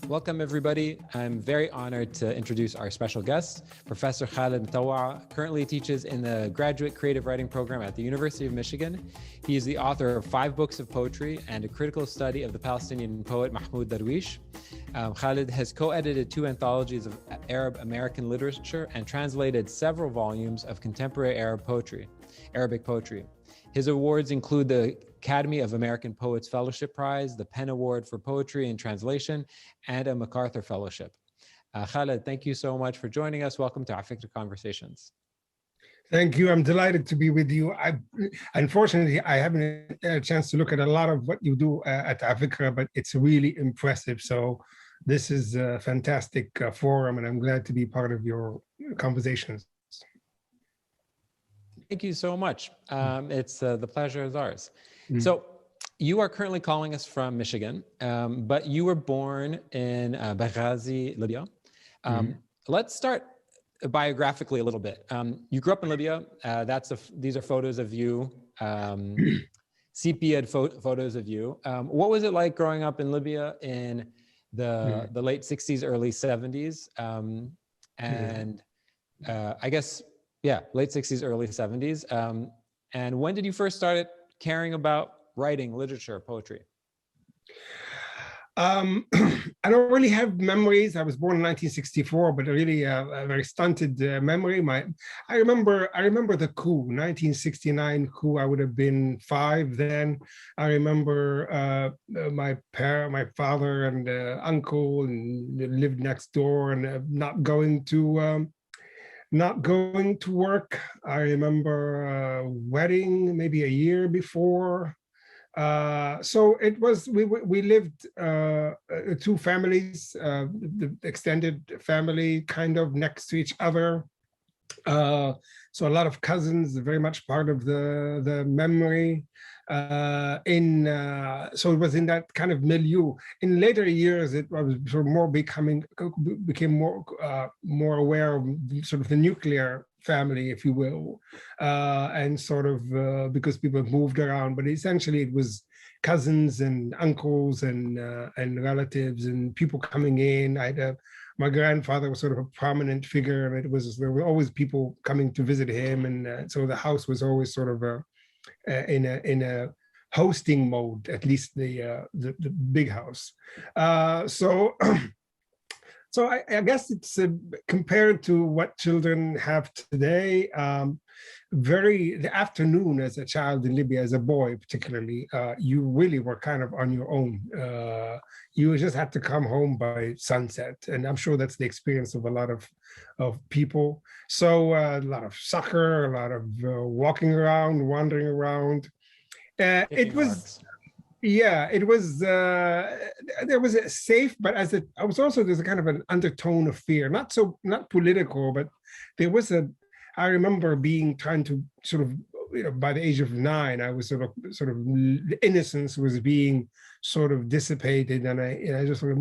Welcome, everybody. I'm very honored to introduce our special guest. Professor Khaled Mattawa currently teaches in the Graduate Creative Writing Program at the University of Michigan. He is the author of 5 books of poetry and a critical study of the Palestinian poet Mahmoud Darwish. Khaled has co-edited 2 anthologies of Arab American literature and translated several volumes of contemporary Arabic poetry. His awards include the Academy of American Poets Fellowship Prize, the Penn Award for Poetry and Translation, and a MacArthur Fellowship. Khaled, thank you so much for joining us. Welcome to Afikra Conversations. Thank you. I'm delighted to be with you. Unfortunately, I haven't had a chance to look at a lot of what you do at Afikra, but it's really impressive. So this is a fantastic forum, and I'm glad to be part of your conversations. Thank you so much. It's the pleasure is ours. So you are currently calling us from Michigan, but you were born in Benghazi, Libya. Let's start biographically a little bit. You grew up in Libya. These are photos of you, sepia photos of you. What was it like growing up in Libya in the late 60s, early 70s? I guess, late 60s, early 70s. And when did you first start caring about writing, literature, poetry? I don't really have memories. I was born in 1964, but really a very stunted memory. I remember the coup, 1969 coup. I would have been 5 then. I remember my father and uncle, and lived next door, and not going to work. I remember a wedding maybe a year before. So it was, we lived 2 families, the extended family kind of next to each other. So a lot of cousins, very much part of the memory. So it was in that kind of milieu. In later years, it was sort of became more aware of sort of the nuclear family, if you will, and sort of because people moved around. But essentially, it was cousins and uncles and relatives and people coming in. My grandfather was sort of a prominent figure, and there were always people coming to visit him, and so the house was always sort of in a hosting mode, at least the big house. So I guess it's compared to what children have today. The afternoon as a child in Libya, as a boy particularly, you really were kind of on your own. You just had to come home by sunset, and I'm sure that's the experience of a lot of people. So a lot of soccer, a lot of walking around, wandering around. It was. Yeah, it was. There was a safe, but there's a kind of an undertone of fear, not political, but there was I remember trying to sort of, by the age of 9, I was sort of innocence was being sort of dissipated, and I just thought,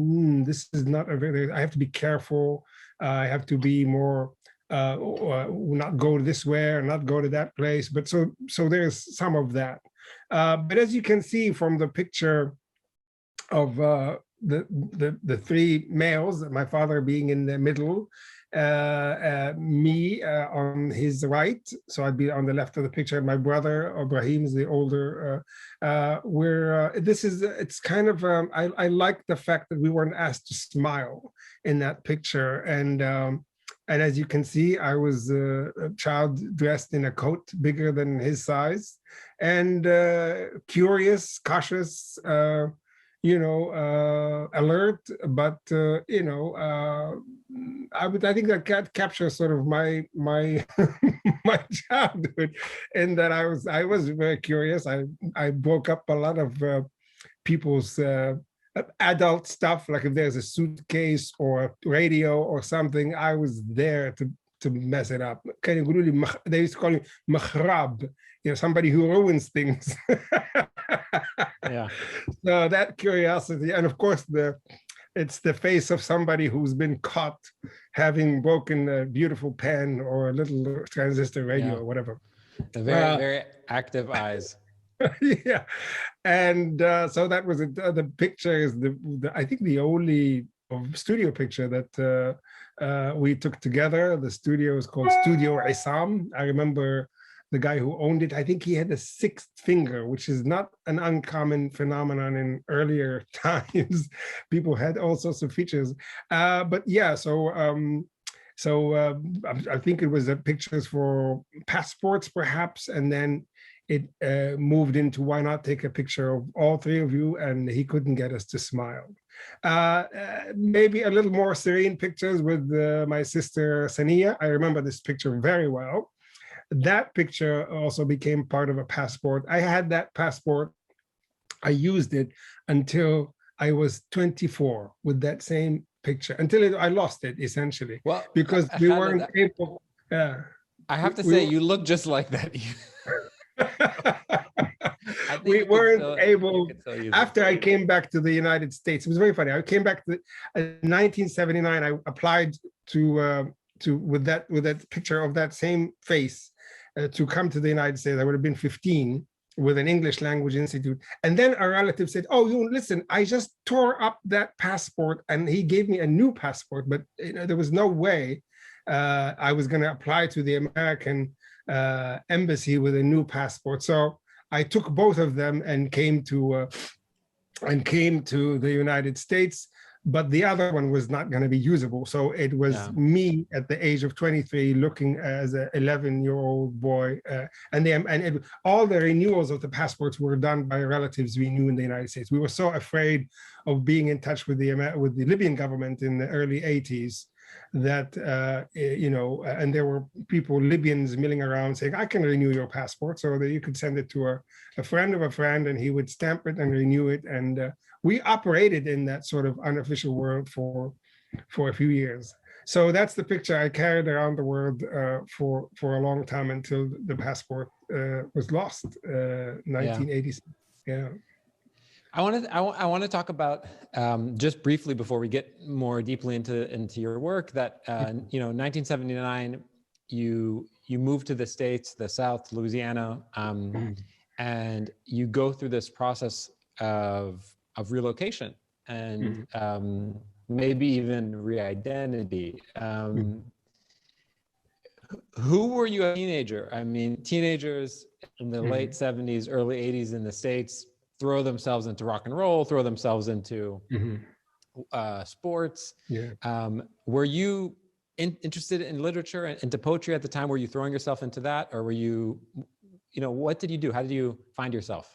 this is not I have to be careful. I have to be more. Not go this way or not go to that place, but so there's some of that. But as you can see from the picture of the 3 males, my father being in the middle, me on his right, so I'd be on the left of the picture, and my brother Ibrahim is the older. It's kind of I like the fact that we weren't asked to smile in that picture, and as you can see, I was a child dressed in a coat bigger than his size, and curious, cautious, alert. But I think that captures sort of my my childhood, in that I was very curious. I broke up a lot of people's adult stuff, like if there's a suitcase or a radio or something, I was there to mess it up. They used to call me makhrab, somebody who ruins things. Yeah. So that curiosity, and of course it's the face of somebody who's been caught having broken a beautiful pen or a little transistor radio or whatever. The very active eyes. Yeah, and so that was the picture is I think the only studio picture that we took together. The studio is called Studio Isam. I remember the guy who owned it. I think he had a sixth finger, which is not an uncommon phenomenon in earlier times. People had all sorts of features. But yeah, I think it was pictures for passports, perhaps, and then it moved into why not take a picture of all three of you, and he couldn't get us to smile. Maybe a little more serene pictures with my sister Sania. I remember this picture very well. That picture also became part of a passport. I had that passport. I used it until I was 24 with that same picture, until I lost it, essentially. Well, because we weren't able. I have to say, you look just like that. We weren't able. After I came back to the United States, it was very funny. I came back to 1979. I applied to with that picture of that same face to come to the United States. I would have been 15 with an English language institute. And then a relative said, "Oh, you listen, I just tore up that passport," and he gave me a new passport. But there was no way I was going to apply to the American embassy with a new passport. So I took both of them and came to the United States. But the other one was not going to be usable. So it was me at the age of 23 looking as an 11-year-old boy. All the renewals of the passports were done by relatives we knew in the United States. We were so afraid of being in touch with the Libyan government in the early 80s that, and there were people, Libyans milling around saying, "I can renew your passport," so that you could send it to a friend of a friend and he would stamp it and renew it. And we operated in that sort of unofficial world for a few years. So that's the picture I carried around the world for a long time until the passport was lost, 1986. Yeah. I want to talk about just briefly before we get more deeply into your work that 1979 you moved to the States, the South, Louisiana, and you go through this process of relocation and maybe even re-identity. Who were you as a teenager? I mean, teenagers in the late 70s, early 80s in the States throw themselves into rock and roll, throw themselves into sports. Yeah. Were you interested in literature and into poetry at the time? Were you throwing yourself into that, or were you, what did you do? How did you find yourself?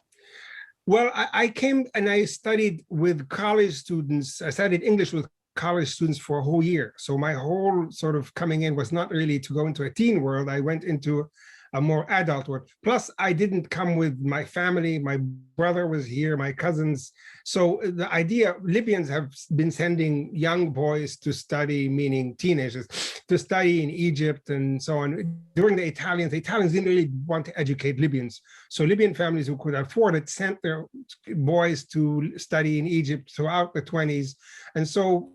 Well, I came and I studied with college students. I studied English with college students for a whole year. So my whole sort of coming in was not really to go into a teen world. I went into a more adult world. Plus, I didn't come with my family. My brother was here, my cousins. So the idea, Libyans have been sending young boys to study, meaning teenagers, to study in Egypt and so on. During the Italians didn't really want to educate Libyans. So Libyan families who could afford it sent their boys to study in Egypt throughout the 20s. And so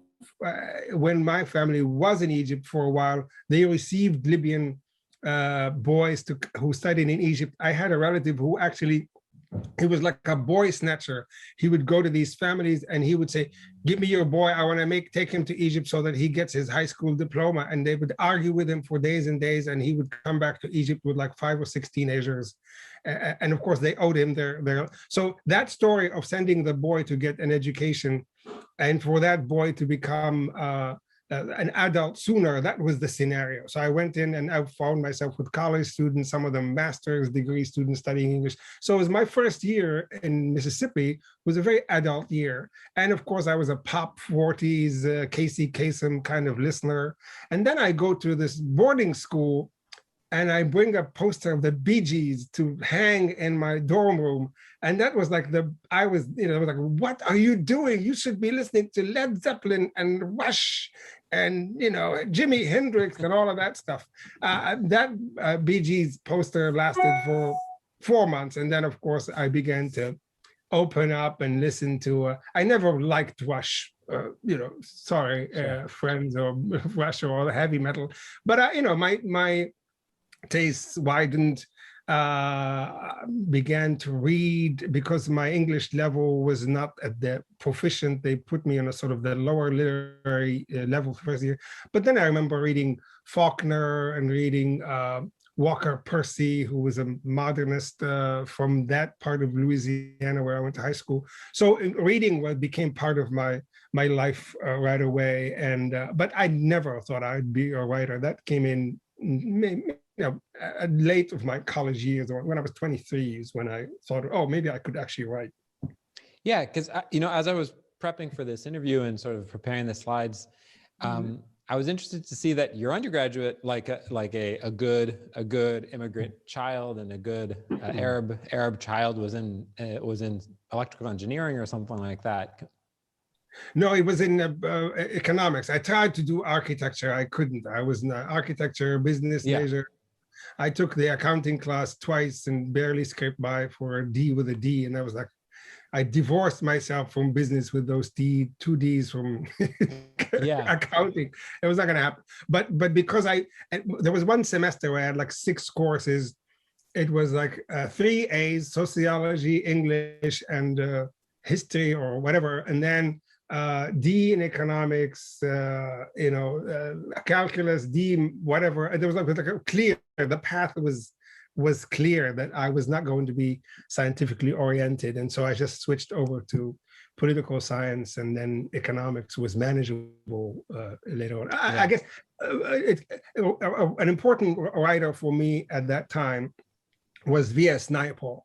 when my family was in Egypt for a while, they received Libyan boys who studied in Egypt. I had a relative who actually, he was like a boy snatcher. He would go to these families and he would say, "Give me your boy, I want to take him to Egypt so that he gets his high school diploma." And they would argue with him for days and days, and he would come back to Egypt with like 5 or 6 teenagers. And of course they owed him their. So that story of sending the boy to get an education and for that boy to become an adult sooner, that was the scenario. So I went in and I found myself with college students, some of them master's degree students studying English. So it was my first year in Mississippi, was a very adult year. And of course I was a pop 40s, Casey Kasem kind of listener. And then I go to this boarding school and I bring a poster of the Bee Gees to hang in my dorm room. And that was like I was like, "What are you doing? You should be listening to Led Zeppelin and Rush and, Jimi Hendrix and all of that stuff." That Bee Gees poster lasted for 4 months. And then, of course, I began to open up and listen to, I never liked Rush, friends or Rush or heavy metal. But, my tastes widened. began to read because my English level was not at the proficient. They put me on a sort of the lower literary level first year. But then I remember reading Faulkner and reading Walker Percy, who was a modernist from that part of Louisiana where I went to high school. So reading became part of my life right away. And but I never thought I'd be a writer. That came in late of my college years, or when I was 23 is when I thought, oh, maybe I could actually write. Yeah, because as I was prepping for this interview and sort of preparing the slides, I was interested to see that your undergraduate, like a good immigrant child and a good Arab child, was in electrical engineering or something like that. No, it was in economics. I tried to do architecture. I couldn't. I was an architecture business major. I took the accounting class twice and barely scraped by for a D with a D. And I was like, I divorced myself from business with those two Ds from accounting. It was not going to happen. But because there was one semester where I had like 6 courses. It was like 3 A's, sociology, English, and history or whatever. And then D in economics, calculus, D whatever. And there was like clear, the path was clear that I was not going to be scientifically oriented. And so I just switched over to political science, and then economics was manageable later on. I guess an important writer for me at that time was V.S. Naipaul.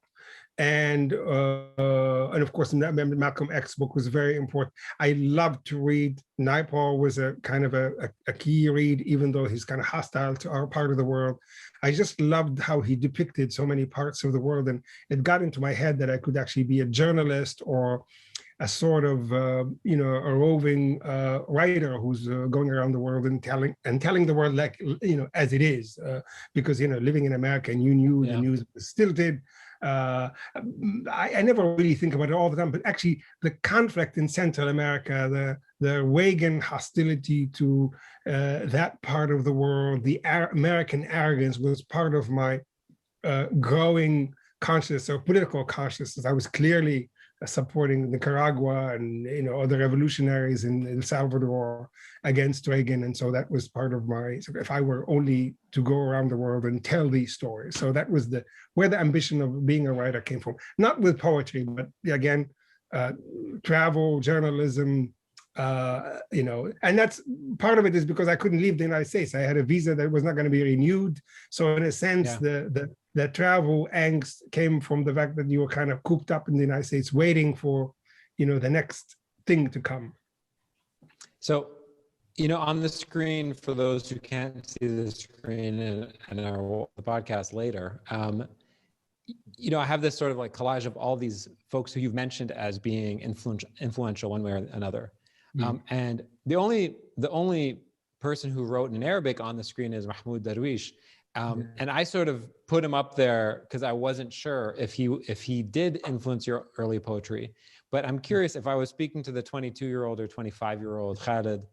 And of course, Malcolm X book was very important. I loved to read. Naipaul was a kind of a key read, even though he's kind of hostile to our part of the world. I just loved how he depicted so many parts of the world, and it got into my head that I could actually be a journalist or a sort of a roving writer who's going around the world and telling the world like as it is, because living in America and you knew the news was stilted. I never really think about it all the time, but actually the conflict in Central America, the Reagan hostility to that part of the world, the American arrogance was part of my growing consciousness or political consciousness. I was clearly supporting Nicaragua and other revolutionaries in El Salvador against Reagan, and so that was part of my. If I were only to go around the world and tell these stories, so that was where the ambition of being a writer came from. Not with poetry, but again, travel, journalism, and that's part of it is because I couldn't leave the United States. I had a visa that was not going to be renewed, so in a sense, the travel angst came from the fact that you were kind of cooped up in the United States waiting for, the next thing to come. So, on the screen, for those who can't see the screen and the podcast later, I have this sort of like collage of all these folks who you've mentioned as being influential one way or another. And the only person who wrote in Arabic on the screen is Mahmoud Darwish. And I sort of put him up there because I wasn't sure if he did influence your early poetry. But I'm curious, if I was speaking to the 22-year-old or 25-year-old Khaled,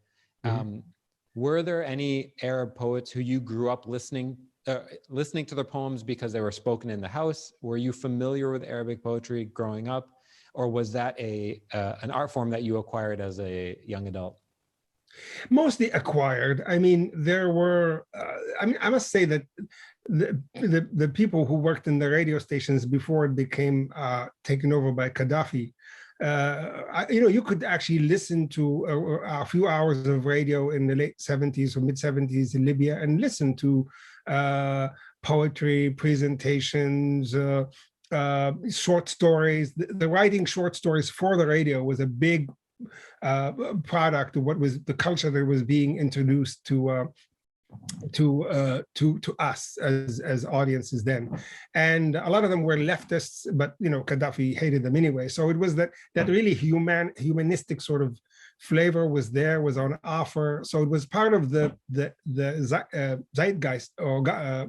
were there any Arab poets who you grew up listening to their poems because they were spoken in the house? Were you familiar with Arabic poetry growing up? Or was that an art form that you acquired as a young adult? Mostly acquired. I mean, there were. I must say that the people who worked in the radio stations before it became taken over by Gaddafi, you could actually listen to a few hours of radio in the late 70s or mid 70s in Libya and listen to poetry presentations. Short stories. The writing short stories for the radio was a big product of what was the culture that was being introduced to us as audiences then, and a lot of them were leftists, but Gaddafi hated them anyway. So it was that really humanistic sort of flavor was on offer. So it was part of the zeitgeist,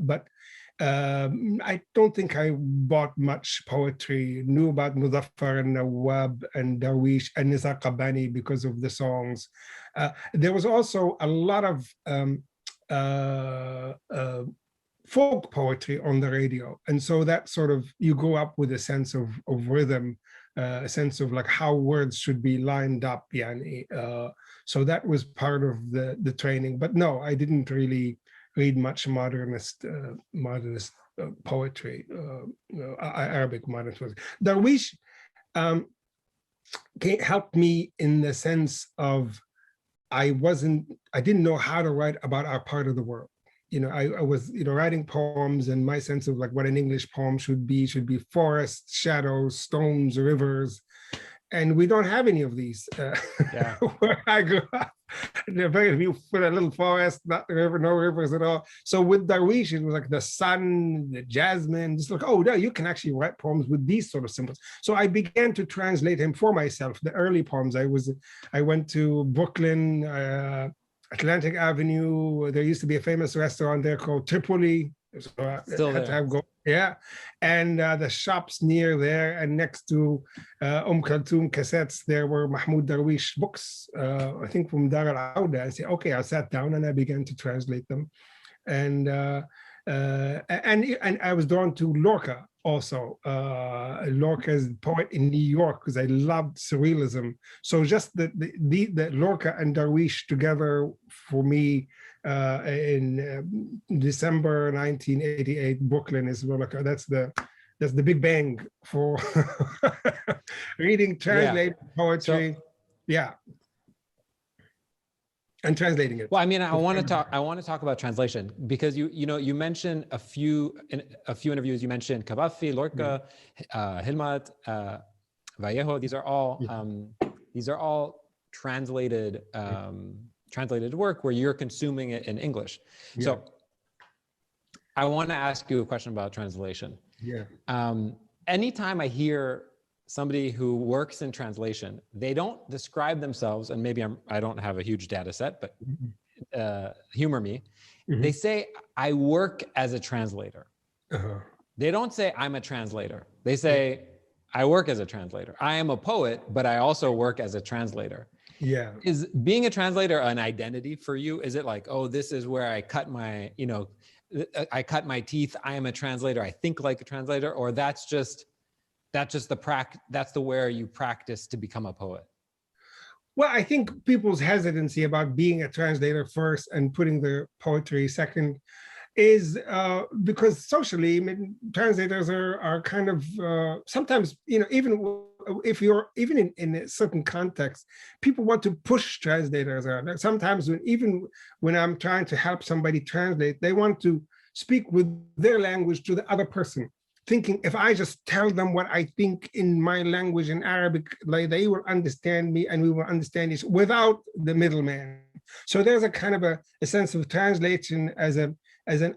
but. I don't think I bought much poetry, knew about Muzaffar and Nawab and Darwish and Nizar Qabbani because of the songs. There was also a lot of folk poetry on the radio. And so that sort of, you grow up with a sense of rhythm, a sense of like how words should be lined up. So that was part of the training. But no, I didn't really read much modernist poetry, Arabic modernist poetry. Darwish helped me in the sense of I didn't know how to write about our part of the world. I was, writing poems, and my sense of like what an English poem should be forests, shadows, stones, rivers. And we don't have any of these where I grew up. Very few, put a little forest, not the river, no rivers at all. So with Darwish, it was like the sun, the jasmine, just like, oh, no, you can actually write poems with these sort of symbols. So I began to translate him for myself. The early poems, I went to Brooklyn, Atlantic Avenue. There used to be a famous restaurant there called Tripoli. So Still there. And the shops near there and next to Kulthum cassettes, there were Mahmoud Darwish books, I think from Dar al-Awda. I said, okay, I sat down and I began to translate them. And I was drawn to Lorca also. Lorca's poet in New York, because I loved surrealism. So just the Lorca and Darwish together for me, in December 1988, Brooklyn is Lorca. That's the big bang for reading, translating poetry. And translating it. Well, I mean, I want to talk about translation, because you mentioned a few interviews. You mentioned Kabafi, Lorca, Hilmat, Vallejo. These are all translated work where you're consuming it in English. So I want to ask you a question about translation. Anytime I hear somebody who works in translation, they don't describe themselves, and maybe I don't have a huge data set, but humor me. They say, I work as a translator. They don't say, I'm a translator. They say, I work as a translator. I am a poet, but I also work as a translator. Is being a translator an identity for you? Is it like, oh, this is where I cut my, I cut my teeth, I am a translator, I think like a translator, or that's the where you practice to become a poet? Well, I think people's hesitancy about being a translator first and putting the poetry second is because socially, I mean, translators are kind of sometimes, even if you're in a certain context, people want to push translators around. Sometimes even when I'm trying to help somebody translate, they want to speak with their language to the other person, thinking if I just tell them what I think in my language in Arabic, like they will understand me and we will understand each without the middleman. So there's a kind of a sense of translation as an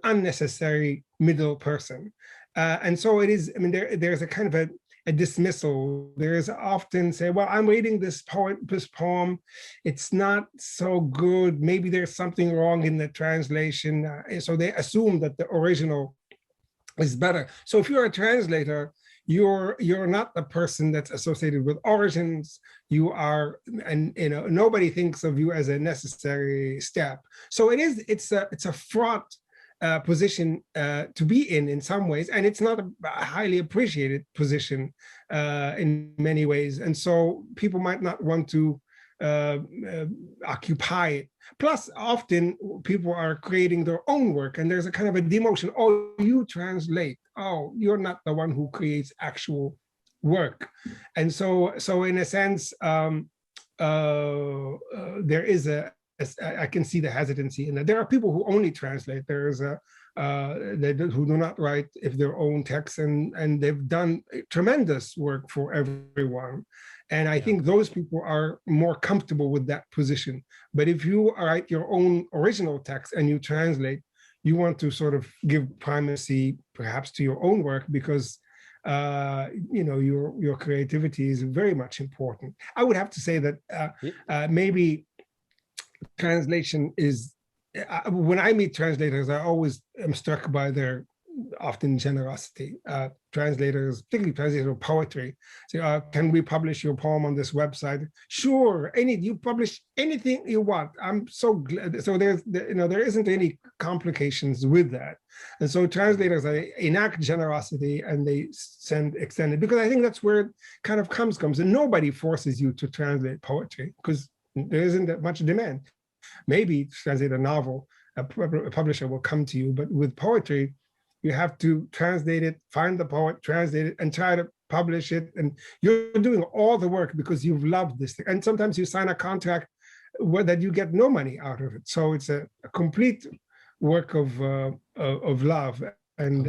unnecessary middle person. And so it is, I mean, there's a kind of a dismissal. There is often say, well, I'm reading this poem, it's not so good. Maybe there's something wrong in the translation. So they assume that the original is better. So if you're a translator, you're not the person that's associated with origins. You are, and nobody thinks of you as a necessary step. So it's a fraught position to be in some ways, and it's not a highly appreciated position in many ways. And so people might not want to occupy it. Plus, often people are creating their own work, and there's a kind of a demotion. Oh, you translate. Oh, you're not the one who creates actual work. And so in a sense, there is I can see the hesitancy in that. There are people who only translate. There's who do not write if their own texts, and they've done tremendous work for everyone. And I think those people are more comfortable with that position. But if you write your own original text and you translate, you want to sort of give primacy perhaps to your own work because your creativity is very much important. I would have to say that maybe translation is, when I meet translators, I always am struck by their often generosity. Translators, particularly translators of poetry, say, can we publish your poem on this website? Sure, you publish anything you want. I'm so glad. So there isn't any complications with that. And so translators enact generosity and they extend it, because I think that's where it kind of comes. And nobody forces you to translate poetry because there isn't that much demand. Maybe translate a novel, a publisher will come to you, but with poetry, you have to translate it, find the poet, translate it, and try to publish it. And you're doing all the work because you've loved this thing. And sometimes you sign a contract that you get no money out of it. So it's a complete work of love. And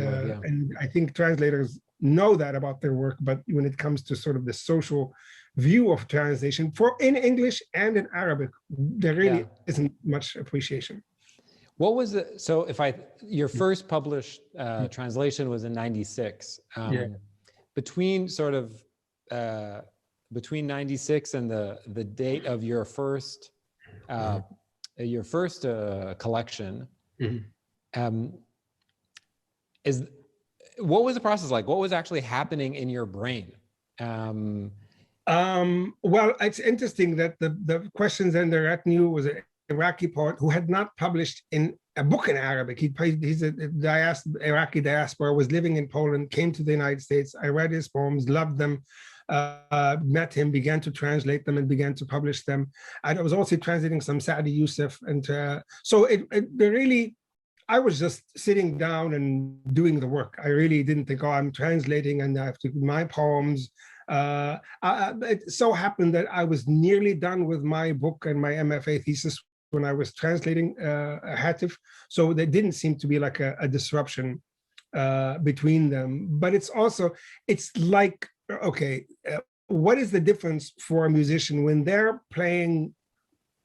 I think translators know that about their work, but when it comes to sort of the social view of translation in English and in Arabic, there really isn't much appreciation. What was it? So your first published translation was in 96. Between between 96 and the date of your first collection, what was the process like? What was actually happening in your brain? Well, it's interesting that the questions in the retinue was an Iraqi poet who had not published in a book in Arabic. He's a Iraqi diaspora, was living in Poland, came to the United States. I read his poems, loved them, met him, began to translate them and began to publish them. I was also translating some Saadi Youssef. And so I was just sitting down and doing the work. I really didn't think, I'm translating and I have to do my poems. It so happened that I was nearly done with my book and my MFA thesis when I was translating Hatif. So there didn't seem to be like a disruption between them. But it's like, okay, what is the difference for a musician when they're playing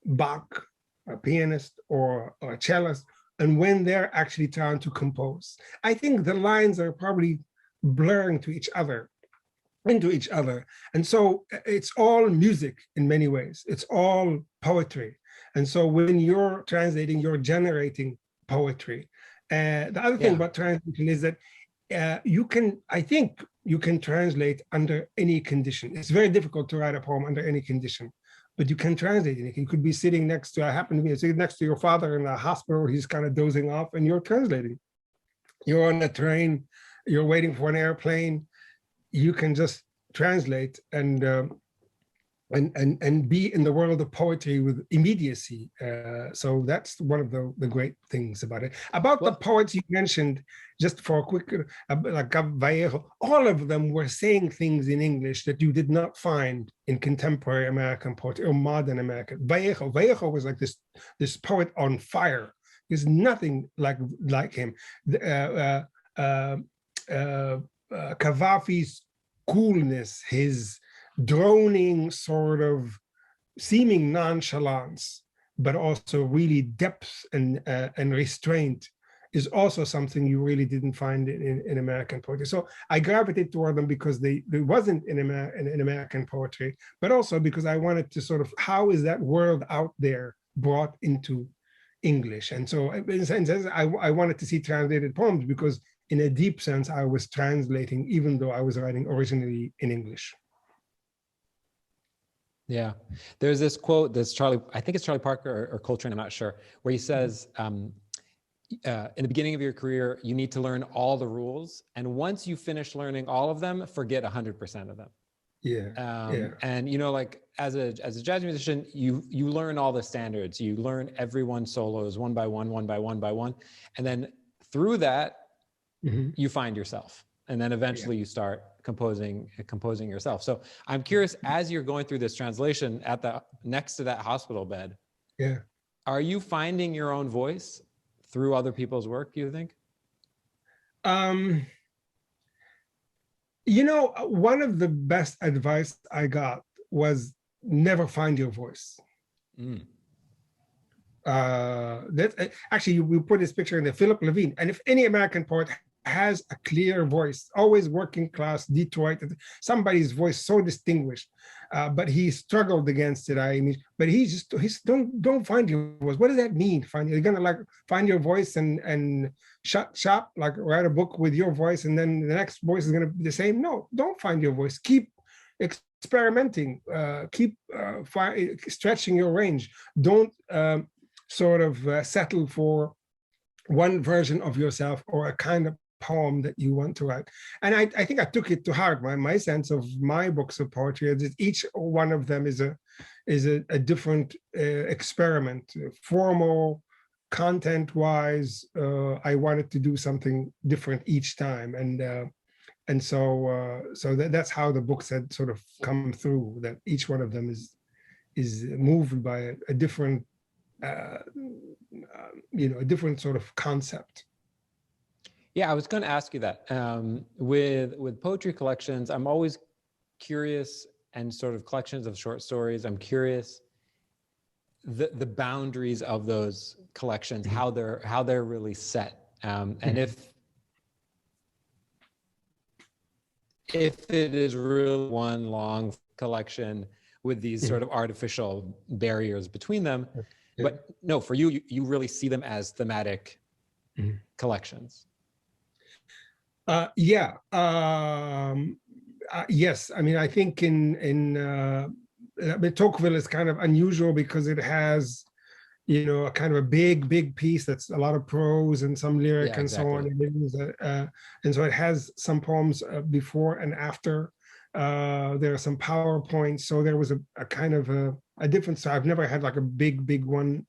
Bach, a pianist or a cellist, and when they're actually trying to compose? I think the lines are probably blurring into each other. And so it's all music in many ways. It's all poetry. And so when you're translating, you're generating poetry. The other thing about translation is that I think you can translate under any condition. It's very difficult to write a poem under any condition, but you can translate it. You could be sitting next to, sitting next to your father in a hospital, he's kind of dozing off and you're translating. You're on a train, you're waiting for an airplane, you can just translate and be in the world of poetry with immediacy. So that's one of the great things about it. About the poets you mentioned, just for a quick, like Vallejo, all of them were saying things in English that you did not find in contemporary American poetry or modern American. Vallejo was like this poet on fire. There's nothing like him. Cavafy's coolness, his droning sort of seeming nonchalance, but also really depth and restraint is also something you really didn't find in American poetry. So I gravitated toward them because there wasn't in American poetry, but also because I wanted to sort of, how is that world out there brought into English? And so in a sense, I wanted to see translated poems because in a deep sense, I was translating, even though I was writing originally in English. Yeah, there's this quote that's I think it's Charlie Parker or Coltrane, I'm not sure, where he says, in the beginning of your career, you need to learn all the rules. And once you finish learning all of them, forget 100% of them. And, like as a jazz musician, you learn all the standards. You learn everyone's solos one by one. And then through that, you find yourself. And then eventually you start composing yourself. So I'm curious, as you're going through this translation next to that hospital bed, are you finding your own voice through other people's work, do you think? One of the best advice I got was never find your voice. That actually, we put this picture in the Philip Levine, and if any American poet has a clear voice, always working class, Detroit, somebody's voice so distinguished, but he struggled against it. I mean, but he's don't find your voice. What does that mean? You're gonna like find your voice and shut shop, like write a book with your voice, and then the next voice is gonna be the same. No, don't find your voice. Keep experimenting, keep stretching your range. Don't sort of settle for one version of yourself or a kind of poem that you want to write. And I think I took it to heart. My sense of my books of poetry is that each one of them is a different experiment, formal, content-wise. I wanted to do something different each time, and so that's how the books had sort of come through. That each one of them is moved by a different, a different sort of concept. Yeah, I was going to ask you that. With poetry collections, I'm always curious, and sort of collections of short stories, I'm curious the boundaries of those collections, how they're really set, and if it is really one long collection with these sort of artificial barriers between them. But no, for you really see them as thematic collections. Yes. I mean, I think Tocqueville is kind of unusual because it has, a kind of a big piece that's a lot of prose and some lyric and so on. And so it has some poems before and after. There are some PowerPoints. So there was a kind of a difference. So I've never had like a big one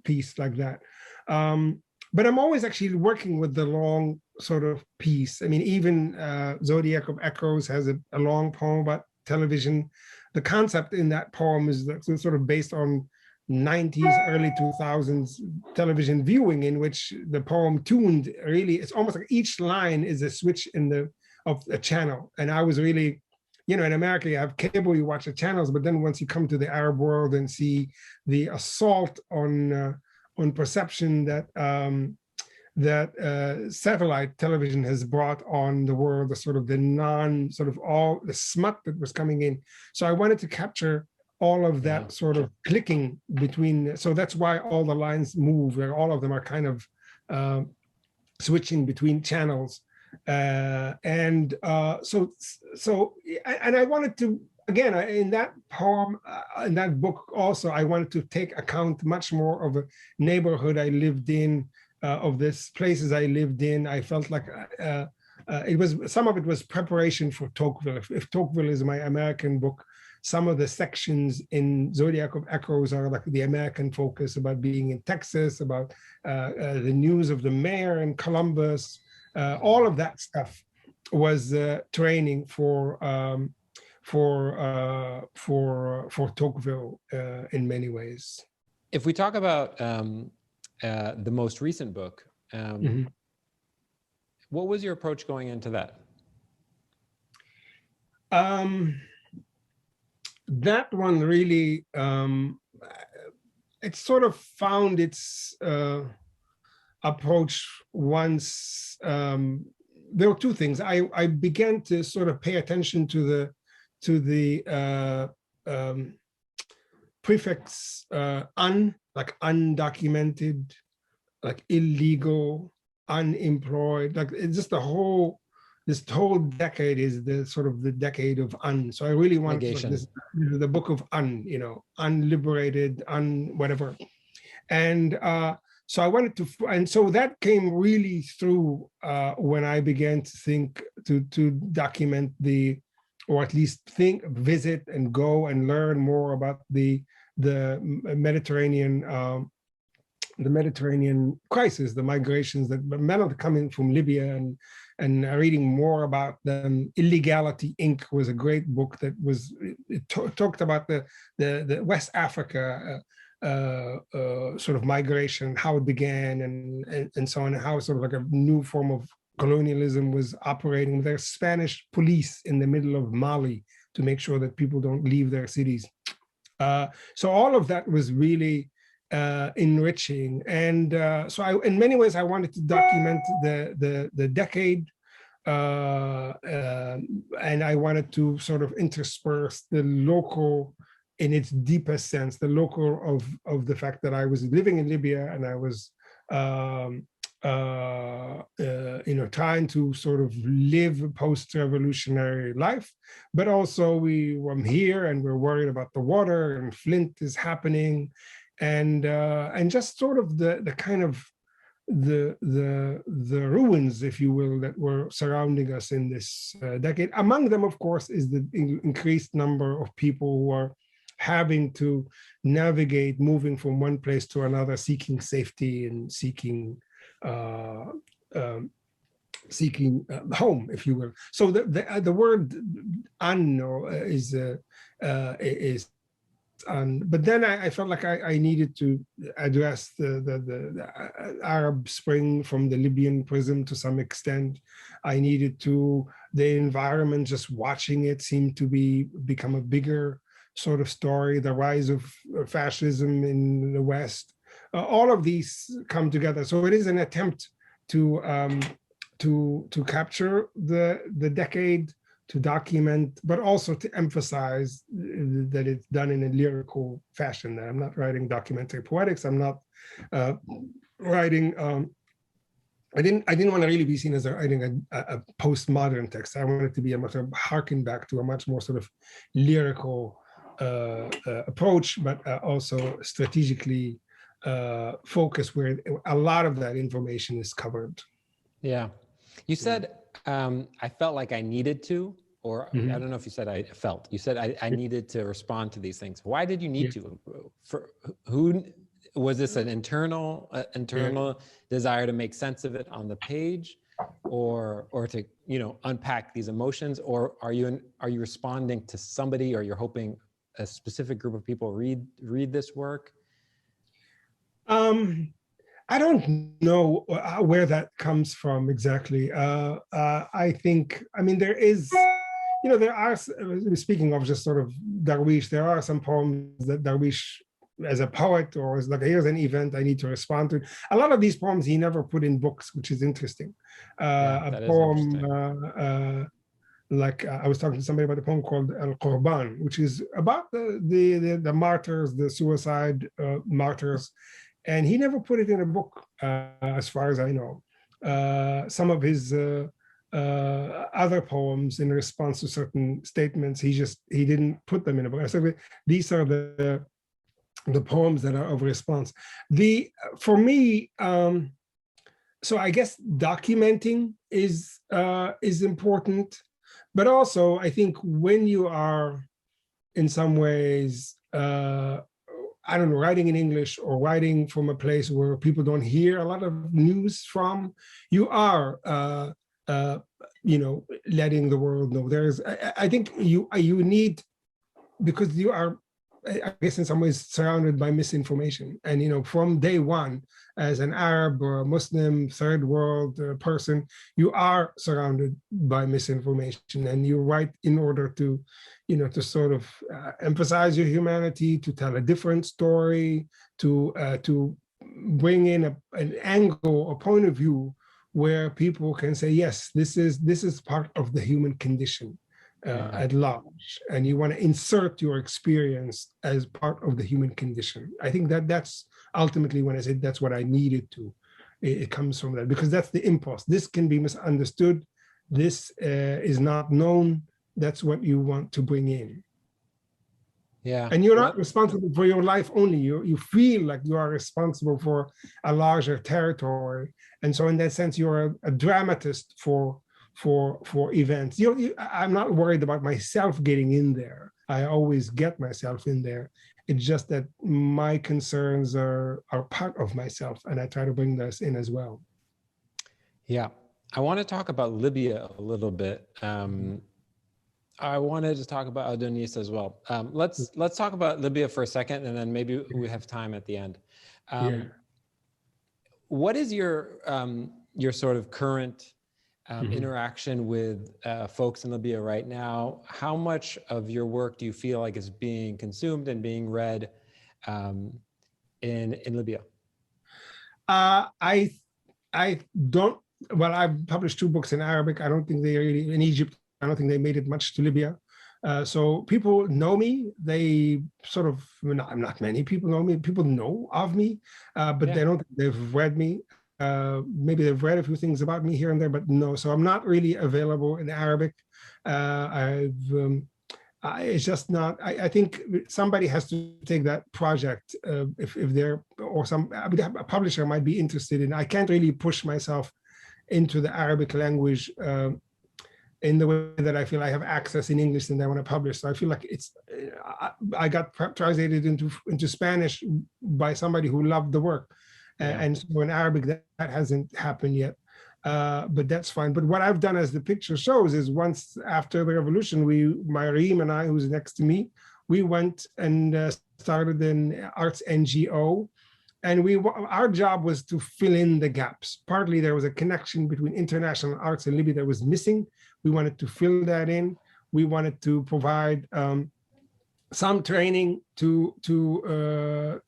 piece like that. But I'm always actually working with the long sort of piece. I mean, even Zodiac of Echoes has a long poem about television. The concept in that poem is sort of based on 90s, early 2000s television viewing, in which the poem tuned really, it's almost like each line is a switch of a channel. And I was really, in America, you have cable, you watch the channels, but then once you come to the Arab world and see the assault on perception that satellite television has brought on the world, all the smut that was coming in. So I wanted to capture all of that sort of clicking between. So that's why all the lines move. All of them are kind of switching between channels. And I wanted to, again, in that poem, in that book also, I wanted to take account much more of a neighborhood I lived in, of this places I lived in. I felt like some of it was preparation for Tocqueville. If Tocqueville is my American book, some of the sections in Zodiac of Echoes are like the American focus, about being in Texas, about the news of the mayor in Columbus. All of that stuff was training for Tocqueville in many ways. If we talk about the most recent book, what was your approach going into that? That one really, it sort of found its approach once. There were two things. I began to sort of pay attention to the prefix like undocumented, like illegal, unemployed, like it's just this whole decade is the sort of the decade of so I really wanted this the book of unliberated, whatever. And so I wanted to, and so that came really through when I began to think to document or at least visit and go and learn more about the Mediterranean crisis, the migrations that men are coming from Libya, and reading more about them. Illegality Inc. was a great book that talked about the West Africa sort of migration, how it began, and so on, and how sort of like a new form of colonialism was operating with their Spanish police in the middle of Mali to make sure that people don't leave their cities. So all of that was really enriching. And so in many ways, I wanted to document the decade, and I wanted to sort of intersperse the local in its deepest sense, the local of the fact that I was living in Libya and I was trying to sort of live a post-revolutionary life, but also I'm here and we're worried about the water and Flint is happening, and just sort of the kind of the ruins, if you will, that were surrounding us in this decade. Among them, of course, is the increased number of people who are having to navigate, moving from one place to another, seeking safety and seeking home, if you will. So the word is but then I felt like I needed to address the Arab Spring from the Libyan prism to some extent. I needed to, the environment, just watching it seemed to become a bigger sort of story, the rise of fascism in the West. All of these come together. So it is an attempt to capture the decade, to document, but also to emphasize that it's done in a lyrical fashion. That I'm not writing documentary poetics. I'm not writing. I didn't want to really be seen as writing a postmodern text. I wanted to be a much harken back to a much more sort of lyrical approach, but also strategically focused, where a lot of that information is covered. Yeah, you said. I felt like I needed to, or I don't know if you said I felt. You said I needed to respond to these things. Why did you need to? For who was this an internal desire to make sense of it on the page, or to unpack these emotions, or are you responding to somebody, or you're hoping a specific group of people read this work? I don't know where that comes from exactly. I think, there is, there are, speaking of just sort of Darwish, there are some poems that Darwish, as a poet, or as like, here's an event I need to respond to. A lot of these poems he never put in books, which is interesting. A poem, like I was talking to somebody about a poem called Al Qurban, which is about the martyrs, the suicide martyrs. And he never put it in a book, as far as I know. Some of his other poems in response to certain statements, he didn't put them in a book. I said, these are the poems that are of response. For me, so I guess documenting is important, but also I think when you are in some ways, I don't know, writing in English or writing from a place where people don't hear a lot of news from, you are, letting the world know. I think you need, because you are, I guess in some ways, surrounded by misinformation. And, from day one, as an Arab or a Muslim third world person, you are surrounded by misinformation, and you write in order to, to sort of emphasize your humanity, to tell a different story, to bring in an angle, a point of view where people can say, yes, this is part of the human condition at large, and you want to insert your experience as part of the human condition. I think that's ultimately, when I said that's what I needed to, it comes from that, because that's the impulse. This can be misunderstood. This is not known. That's what you want to bring in. Yeah. And you're not responsible for your life only. You feel like you are responsible for a larger territory. And so in that sense, you're a dramatist for events. I'm not worried about myself getting in there. I always get myself in there. It's just that my concerns are part of myself, and I try to bring this in as well. Yeah. I want to talk about Libya a little bit. I wanted to talk about Adonis as well. Let's talk about Libya for a second, and then maybe we have time at the end. What is your sort of current interaction with folks in Libya right now? How much of your work do you feel like is being consumed and being read in Libya? I don't. Well, I've published 2 books in Arabic. I don't think they really in Egypt. I don't think they made it much to Libya. So people know me. They sort of, not many people know me. People know of me, but they don't. They've read me. Maybe they've read a few things about me here and there, but no. So I'm not really available in Arabic. It's just not. I think somebody has to take that project if they're or a publisher might be interested in. I can't really push myself into the Arabic language in the way that I feel I have access in English and I want to publish. So I feel like it's. I got translated into Spanish by somebody who loved the work, and so in Arabic that hasn't happened yet. But that's fine. But what I've done, as the picture shows, is once after the revolution, Reem and I, who's next to me, we went and started an arts NGO. And our job was to fill in the gaps. Partly there was a connection between international arts and Libya that was missing. We wanted to fill that in. We wanted to provide some training to the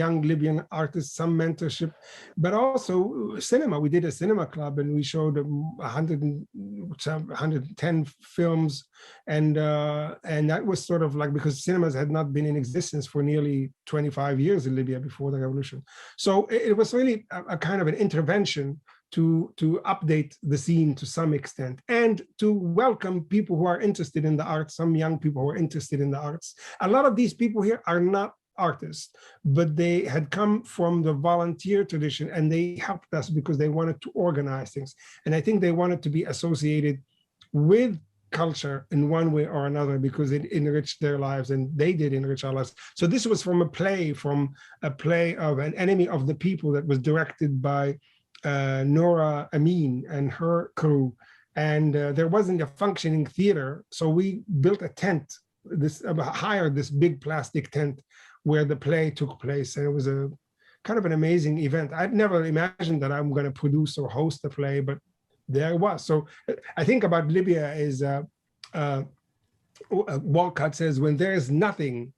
young Libyan artists, some mentorship, but also cinema. We did a cinema club and we showed 110 films, and that was sort of like, because cinemas had not been in existence for nearly 25 years in Libya before the revolution. So it was really a kind of an intervention to update the scene to some extent, and to welcome people who are interested in the arts, some young people who are interested in the arts. A lot of these people here are not artists, but they had come from the volunteer tradition and they helped us because they wanted to organize things. And I think they wanted to be associated with culture in one way or another because it enriched their lives, and they did enrich our lives. So this was from a play of An Enemy of the People that was directed by Nora Amin and her crew, and there wasn't a functioning theater, so we built a tent. Hired this big plastic tent where the play took place, and it was a kind of an amazing event. I'd never imagined that I'm going to produce or host a play, but there it was. So I think about Libya is Walcott says, when there is nothing,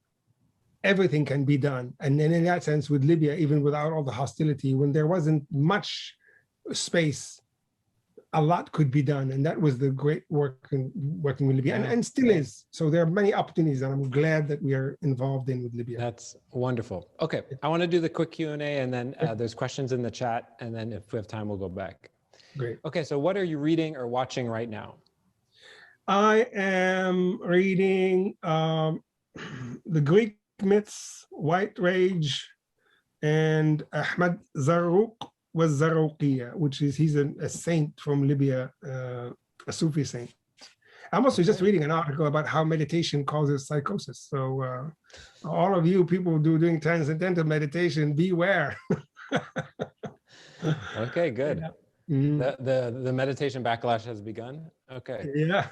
everything can be done. And then in that sense, with Libya, even without all the hostility, when there wasn't much space, a lot could be done. And that was the great work in working with Libya, and still is. So there are many opportunities that I'm glad that we are involved in with Libya. That's wonderful. Okay, I want to do the quick Q&A, and then there's questions in the chat, and then if we have time, we'll go back. Great. Okay, so what are you reading or watching right now? I am reading the Greek myths, White Rage, and Ahmad Zarruq was Zarruqiyya, which is, he's a saint from Libya, a Sufi saint. I'm also just reading an article about how meditation causes psychosis. So all of you people doing transcendental meditation, beware. Okay, good. Yeah. Mm-hmm. The meditation backlash has begun. Okay. Yeah.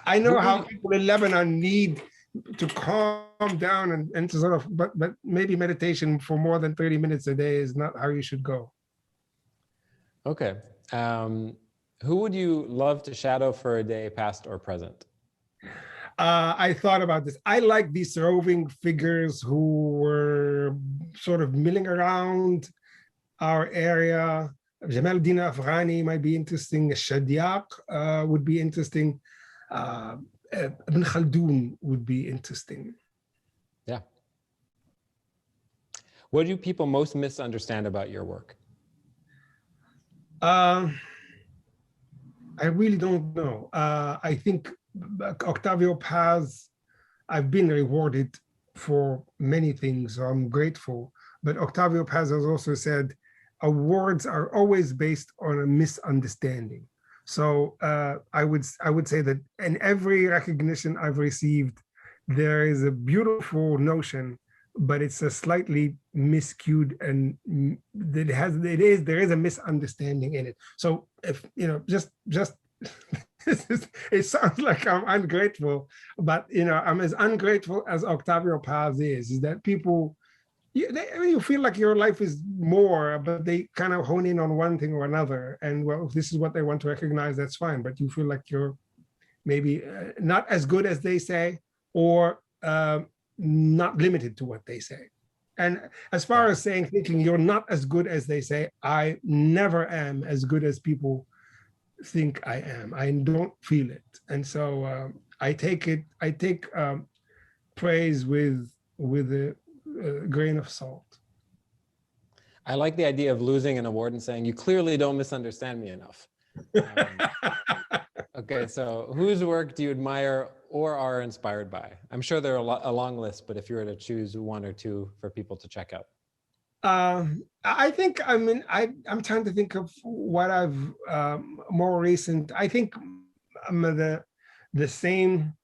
I know how people in Lebanon need to calm down and to sort of, but maybe meditation for more than 30 minutes a day is not how you should go. Okay. Who would you love to shadow for a day, past or present? I thought about this. I like these roving figures who were sort of milling around our area. Jamal Din Afghani might be interesting. Shadiaq would be interesting. Ibn Khaldun would be interesting. Yeah. What do people most misunderstand about your work? I really don't know. I think Octavio Paz, I've been rewarded for many things, so I'm grateful. But Octavio Paz has also said, awards are always based on a misunderstanding. So I would say that in every recognition I've received, there is a beautiful notion, but it's a slightly miscued, and there is a misunderstanding in it. So if just it sounds like I'm ungrateful, but I'm as ungrateful as Octavio Paz is that people. You feel like your life is more, but they kind of hone in on one thing or another. And well, if this is what they want to recognize, that's fine. But you feel like you're maybe not as good as they say, or not limited to what they say. And as far as thinking you're not as good as they say, I never am as good as people think I am. I don't feel it. And so I take praise with a grain of salt. I like the idea of losing an award and saying, you clearly don't misunderstand me enough. Okay, so whose work do you admire or are inspired by? I'm sure there are a long list, but if you were to choose one or two for people to check out. I think, I mean, I'm trying to think of what I've more recent. I think the same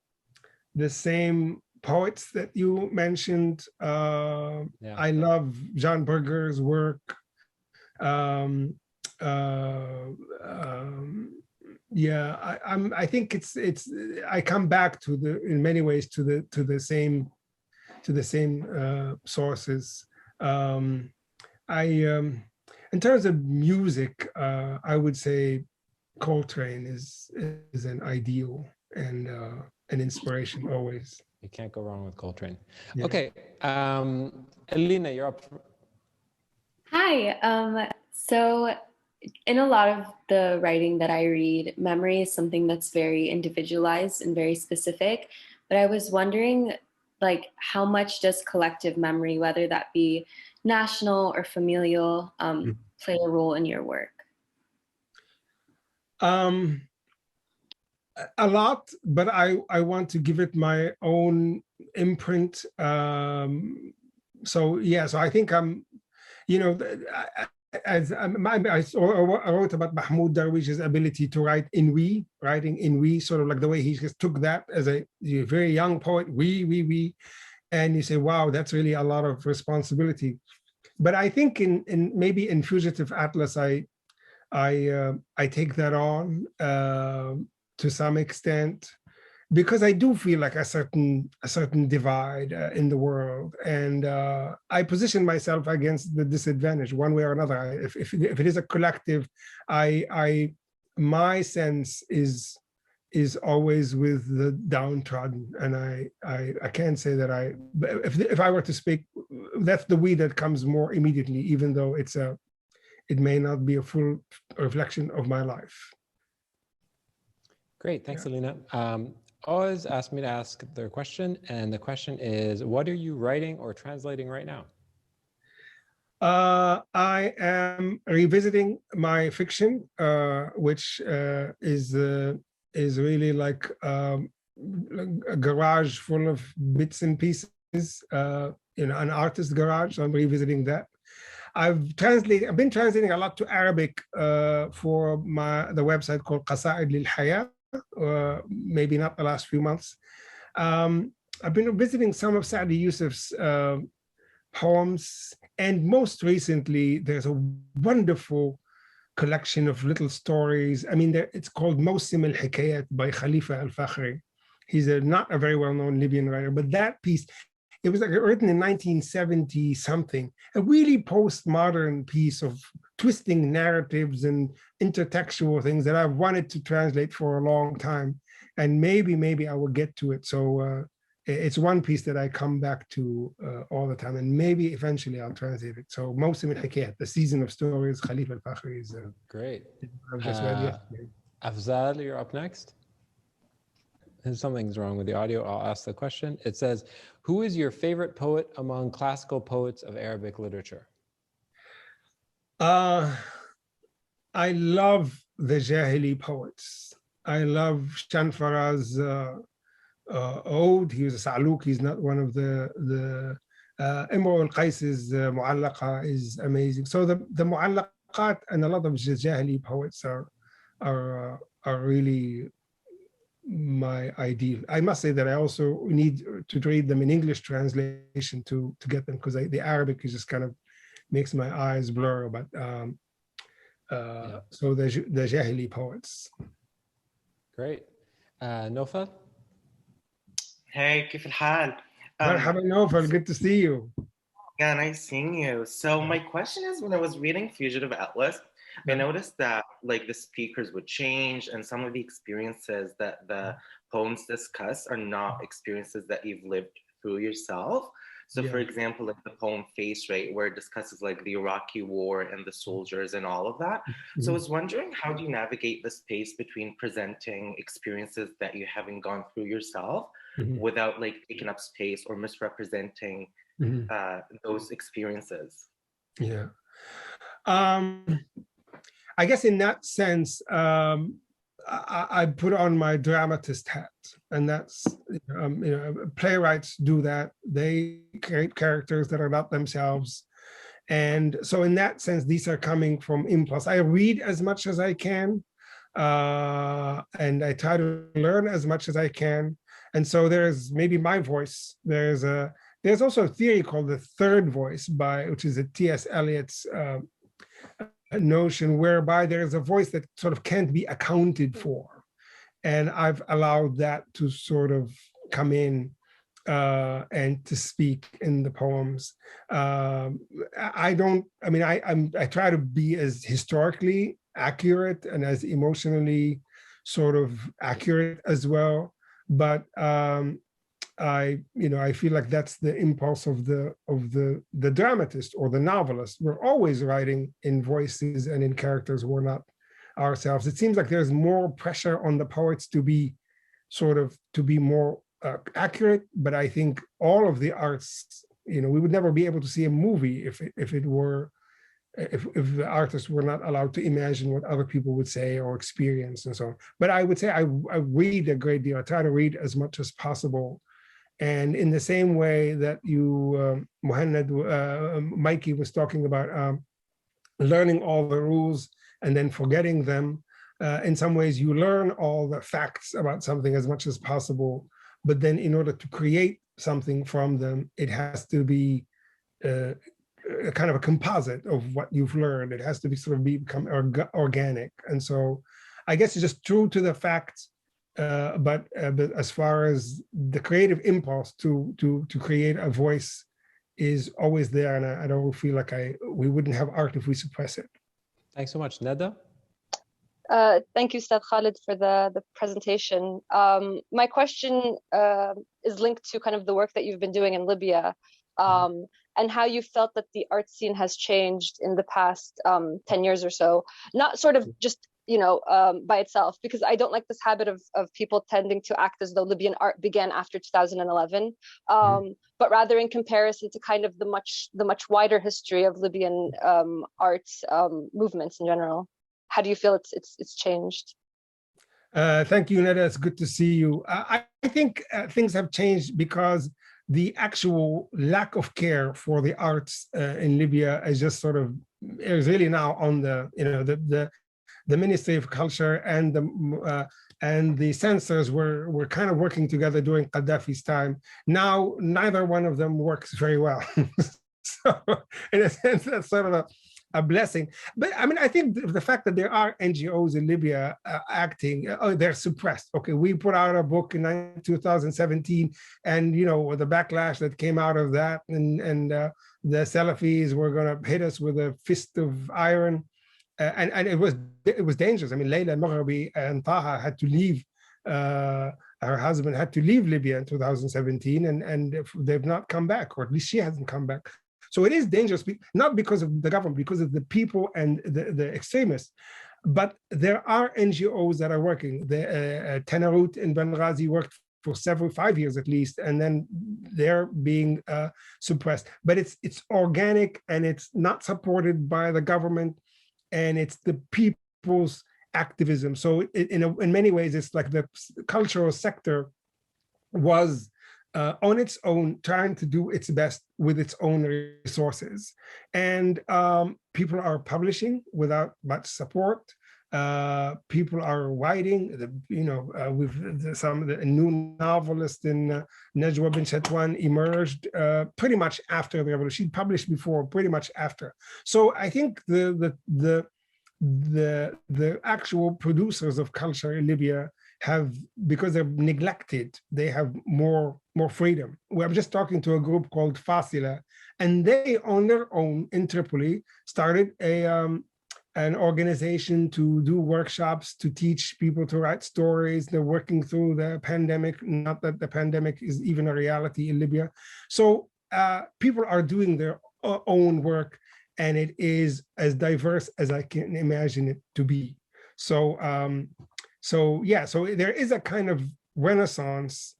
poets that you mentioned. I love John Berger's work. I think it's I come back to in many ways to the same sources. In terms of music, I would say Coltrane is an ideal and an inspiration always. You can't go wrong with Coltrane. Yeah. Okay, Elena, you're up. Hi. So in a lot of the writing that I read, memory is something that's very individualized and very specific. But I was wondering, like, how much does collective memory, whether that be national or familial, play a role in your work? A lot, but I want to give it my own imprint. So I think I'm, I wrote about Mahmoud Darwish's ability to writing in we, sort of like the way he just took that as a very young poet, we, and you say, wow, that's really a lot of responsibility. But I think in maybe in Fugitive Atlas, I take that on to some extent, because I do feel like a certain divide in the world, and I position myself against the disadvantage one way or another. If it is a collective, my sense is always with the downtrodden, and I can't say that if I were to speak, that's the we that comes more immediately, even though it may not be a full reflection of my life. Great, thanks, Alina. Oz asked me to ask their question, and the question is, what are you writing or translating right now? I am revisiting my fiction, which is really like a garage full of bits and pieces, an artist's garage. So I'm revisiting that. I've been translating a lot to Arabic for the website called Qasaid Lil Hayat. Maybe not the last few months. I've been visiting some of Saadi Yusuf's poems, and most recently there's a wonderful collection of little stories. I mean, it's called Mawsim al-Hikayat by Khalifa al-Fakhri. He's not a very well-known Libyan writer, but that piece, it was written in 1970 something, a really postmodern piece of twisting narratives and intertextual things that I've wanted to translate for a long time, and maybe I will get to it. So it's one piece that I come back to all the time, and maybe eventually I'll translate it. So Mawsim al-Hikayat, the season of stories, Khalifa al-Fakhri is great. Afzal, you're up next. Something's wrong with the audio. I'll ask the question. It says, who is your favorite poet among classical poets of Arabic literature? I love the Jahili poets. I love Shanfara's ode. He was a Sa'luk. He's not one of the Imru al-Qais's Mu'allaqa is amazing. So the Mu'allaqat and a lot of Jahili poets are really my ideal. I must say that I also need to read them in English translation to get them, because the Arabic is just kind of makes my eyes blur. But so the Jahili poets. Great. Nofal? Hey, كيف الحال? Marhaba Nofal, good to see you. Yeah, nice seeing you. So my question is, when I was reading Fugitive Atlas, I noticed that like the speakers would change, and some of the experiences that the poems discuss are not experiences that you've lived through yourself. So for example, like the poem Face, right, where it discusses like the Iraqi war and the soldiers and all of that. So I was wondering, how do you navigate the space between presenting experiences that you haven't gone through yourself without like taking up space or misrepresenting those experiences? Yeah. I guess in that sense, I put on my dramatist hat, and that's, playwrights do that. They create characters that are not themselves. And so in that sense, these are coming from impulse. I read as much as I can, and I try to learn as much as I can. And so there's maybe my voice. There's also a theory called the third voice, which is a T.S. Eliot's notion, whereby there is a voice that sort of can't be accounted for. And I've allowed that to sort of come in and to speak in the poems. I try to be as historically accurate and as emotionally sort of accurate as well. But I feel like that's the impulse of the dramatist or the novelist. We're always writing in voices and in characters who are not ourselves. It seems like there's more pressure on the poets to be more accurate, but I think all of the arts, we would never be able to see a movie if the artists were not allowed to imagine what other people would say or experience and so on. But I would say I read a great deal. I try to read as much as possible. And in the same way that you, Mikey was talking about learning all the rules and then forgetting them, in some ways you learn all the facts about something as much as possible, but then in order to create something from them, it has to be a kind of a composite of what you've learned. It has to be become organic. And so I guess it's just true to the facts. But as far as the creative impulse to create a voice is always there, and I don't feel like we wouldn't have art if we suppress it. Thanks so much, Neda. Thank you, Ustad Khaled, for the presentation. My question is linked to kind of the work that you've been doing in Libya, and how you felt that the art scene has changed in the past 10 years or so. Not sort of just by itself, because I don't like this habit of people tending to act as though Libyan art began after 2011, but rather in comparison to kind of the much wider history of Libyan arts movements in general. How do you feel it's changed? Thank you, Neda. It's good to see you. I think things have changed because the actual lack of care for the arts in Libya is just is really now on the Ministry of Culture and the censors were kind of working together during Gaddafi's time. Now, neither one of them works very well. So, in a sense, that's sort of a blessing. But I mean, I think the fact that there are NGOs in Libya acting, they're suppressed. Okay, we put out a book in 2017, and the backlash that came out of that, and the Salafis were going to hit us with a fist of iron. And it was dangerous. I mean, Layla Maghrabi and Taha had to leave. Her husband had to leave Libya in 2017, and they've not come back, or at least she hasn't come back. So it is dangerous, not because of the government, because of the people and the extremists. But there are NGOs that are working. The Tenarut in Benghazi worked for 5 years at least, and then they're being suppressed. But it's organic, and it's not supported by the government. And it's the people's activism. So in many ways, it's like the cultural sector was on its own, trying to do its best with its own resources. And people are publishing without much support. People are writing. The new novelist in Najwa bin Shatwan emerged pretty much after the revolution. She published before, pretty much after. So I think the actual producers of culture in Libya have, because they're neglected, they have more freedom. I'm just talking to a group called Fasila, and they on their own in Tripoli started an organization to do workshops, to teach people to write stories. They're working through the pandemic, not that the pandemic is even a reality in Libya. So people are doing their own work, and it is as diverse as I can imagine it to be. So so there is a kind of renaissance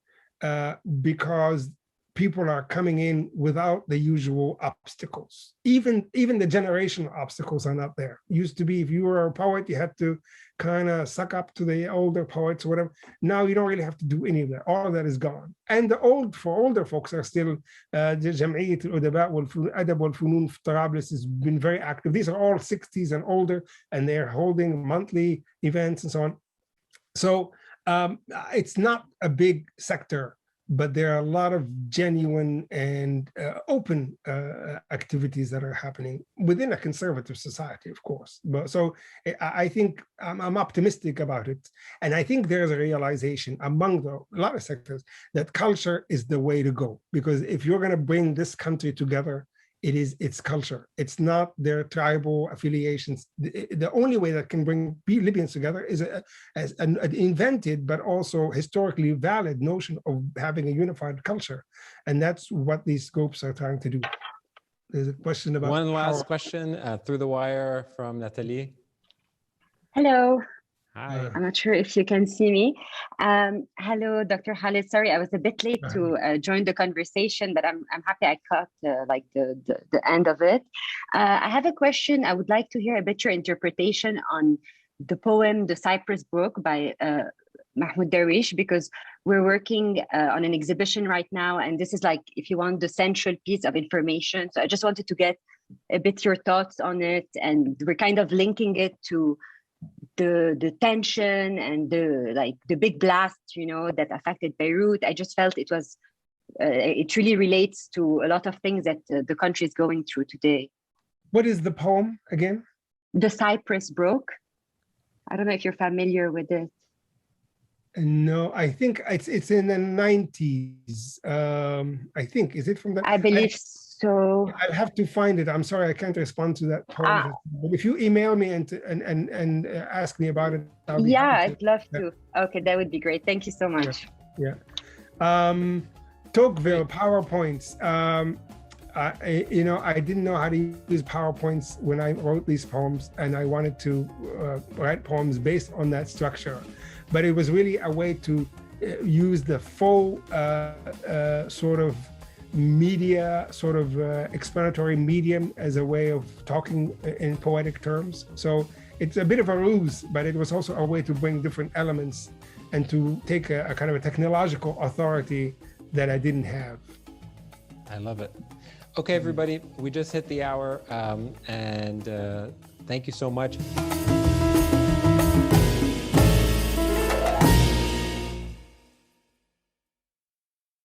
because people are coming in without the usual obstacles. Even the generational obstacles are not there. Used to be, if you were a poet, you had to kind of suck up to the older poets or whatever. Now you don't really have to do any of that. All of that is gone. And for older folks are still, جمعية الأدباء والأدب والفنون في طرابلس has been very active. These are all 60s and older, and they're holding monthly events and so on. So it's not a big sector, but there are a lot of genuine and open activities that are happening within a conservative society, of course. But so I think I'm optimistic about it. And I think there's a realization among a lot of sectors that culture is the way to go. Because if you're going to bring this country together, it's culture. It's not their tribal affiliations. The only way that can bring Libyans together is an invented but also historically valid notion of having a unified culture, and that's what these groups are trying to do. There's a question about one last question through the wire from Natalie. Hello. Hi. I'm not sure if you can see me. Hello, Dr. Khaled. Sorry, I was a bit late to join the conversation, but I'm happy I caught like the end of it. I have a question. I would like to hear a bit your interpretation on the poem "The Cyprus Book" by Mahmoud Darwish, because we're working on an exhibition right now, and this is like, if you want, the central piece of information. So I just wanted to get a bit your thoughts on it, and we're kind of linking it to the tension and the big blast, you know, that affected Beirut. I just felt it was it really relates to a lot of things that the country is going through today. What is the poem again? The Cyprus Broke. I don't know if you're familiar with it. No, I think it's in the 90s. I think, is it from that? I believe so. I'll have to find it. I'm sorry, I can't respond to that poem. But if you email me and ask me about it, I'll be happy to. I'd love to. Okay, that would be great. Thank you so much. Yeah. Tocqueville, PowerPoints. I didn't know how to use PowerPoints when I wrote these poems, and I wanted to write poems based on that structure. But it was really a way to use the full sort of media, sort of explanatory medium as a way of talking in poetic terms. So it's a bit of a ruse, but it was also a way to bring different elements and to take a kind of a technological authority that I didn't have. I love it. Okay, everybody, we just hit the hour, and thank you so much.